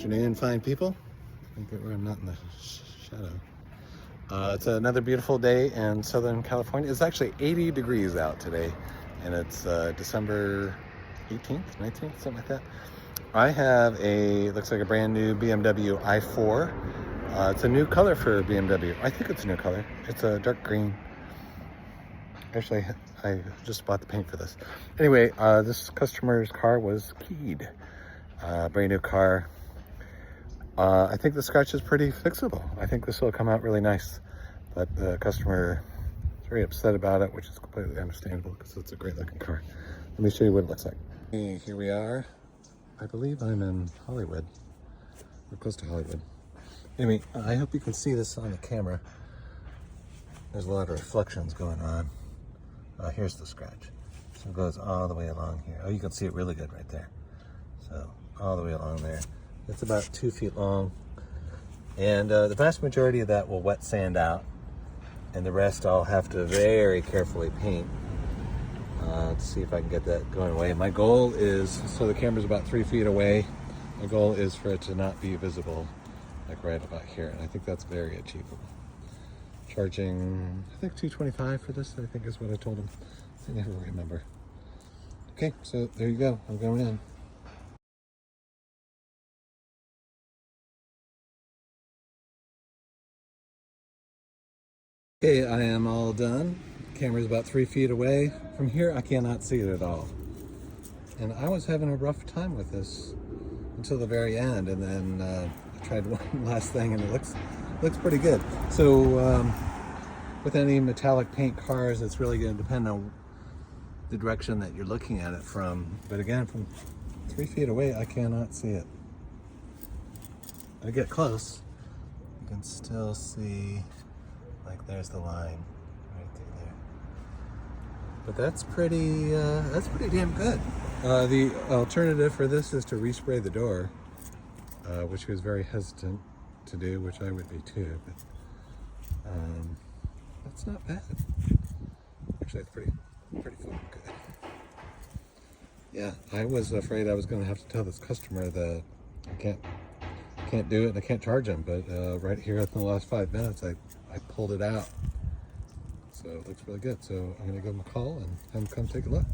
afternoon, fine people. I think that I'm not in the shadow. It's another beautiful day in Southern California. It's actually 80 degrees out today, and it's December 18th, 19th, something like that. I have looks like a brand new BMW i4. It's a new color for BMW. I think it's a new color. It's a dark green. Actually, I just bought the paint for this. Anyway, this customer's car was keyed. Brand new car. I think the scratch is pretty fixable. I think this will come out really nice. But the customer is very upset about it, which is completely understandable because it's a great looking car. Let me show you what it looks like. Hey, here we are. I believe I'm in Hollywood. We're close to Hollywood. Anyway, I hope you can see this on the camera. There's a lot of reflections going on. Here's the scratch. So it goes all the way along here. Oh, you can see it really good right there. So all the way along there. It's about 2 feet long. And the vast majority of that will wet sand out. And the rest I'll have to very carefully paint to see if I can get that going away. My goal is, so the camera's about 3 feet away. My goal is for it to not be visible, like right about here. And I think that's very achievable. Charging, I think $225 for this, I think is what I told him. I never remember. Okay, so there you go. I'm going in. Okay, I am all done. Camera's about 3 feet away. From here, I cannot see it at all. And I was having a rough time with this until the very end, and then I tried one last thing, and it looks pretty good. So with any metallic paint cars, it's really going to depend on the direction that you're looking at it from. But again, from 3 feet away, I cannot see it. I get close, you can still see, like there's the line right through there. But that's pretty damn good. The alternative for this is to respray the door, which he was very hesitant to do, which I would be too. But that's not bad. Actually, it's pretty fucking good. Yeah, I was afraid I was going to have to tell this customer that I can't do it and I can't charge him. But right here in the last 5 minutes, I pulled it out. So it looks really good. So I'm going to give him a call and have him come take a look.